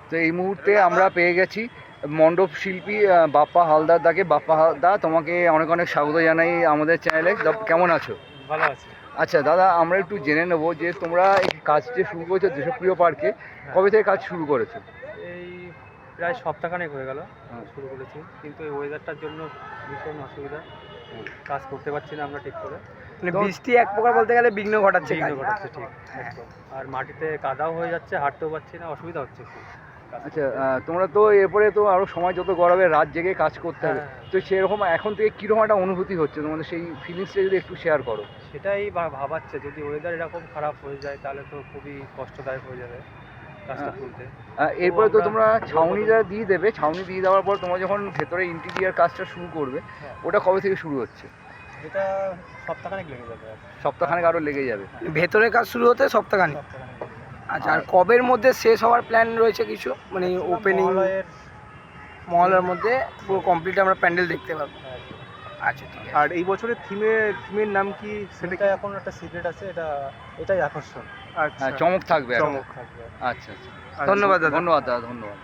তো এই মুহূর্তে আমরা পেয়ে গেছি মণ্ডপ শিল্পী বাপ্পা হালদার দাকে। বাপ্পা দা, তোমাকে অনেক অনেক স্বাগত জানাই আমাদের চ্যানেলে। কেমন আছো? ভালো আছি। আচ্ছা দাদা, আমরা একটু জেনে নেবো যে তোমরা এই কাজ যে শুরু করেছো দেশপ্রিয় পার্কে, কবে থেকে কাজ শুরু করেছো? এই প্রায় সপ্তাহখানেক হয়ে গেল শুরু করেছি, কিন্তু এই ওয়েদারটার জন্য ভীষণ অসুবিধা, কাজ করতে পারছি না আমরা ঠিক করে। মানে বৃষ্টি এক প্রকার বলতে গেলে বিঘ্ন ঘটাচ্ছে ঠিক একদম। আর মাটিতে কাদাও হয়ে যাচ্ছে, হাঁটতেও পারছি না, অসুবিধা হচ্ছে খুব। আচ্ছা, তোমরা তো এরপরে তো আরও সময় যত গড়াবে রাত জেগে কাজ করতে হবে, তো সেরকম এখন থেকে কীরকম একটা অনুভূতি হচ্ছে তোমাদের, সেই ফিলিংসটা যদি একটু শেয়ার করো। সেটাই ভাবাচ্ছে, যদি ওয়েদার এরকম খারাপ হয়ে যায় তাহলে তো খুবই কষ্টদায়ক হয়ে যাবে কাজটা তুলতে। এরপরে তো তোমরা ছাউনিটা দিয়ে দেবে, ছাউনি দিয়ে দেওয়ার পর তোমরা যখন ভেতরে ইন্টিরিয়ার কাজটা শুরু করবে, ওটা কবে থেকে শুরু হচ্ছে? এটা সপ্তাহখানেক লেগে যাবে। সপ্তাহখানেক আরও লেগে যাবে। ভেতরের কাজ শুরু হতে সপ্তাহখানেক। আচ্ছা, আর কবের মধ্যে শেষ হওয়ার প্ল্যান রয়েছে কিছু, মানে ওপেনিং মহলের মধ্যে পুরো কমপ্লিট আমরা প্যান্ডেল দেখতে পাবো? আচ্ছা, ঠিক আছে। আর এই বছরের থিমের নাম কি সেটা এখন একটা সিক্রেট আছে, এটাই আকর্ষণ। চমক থাকবে। চমক থাকবে। আচ্ছা আচ্ছা, ধন্যবাদ দাদা। ধন্যবাদ দাদা, ধন্যবাদ।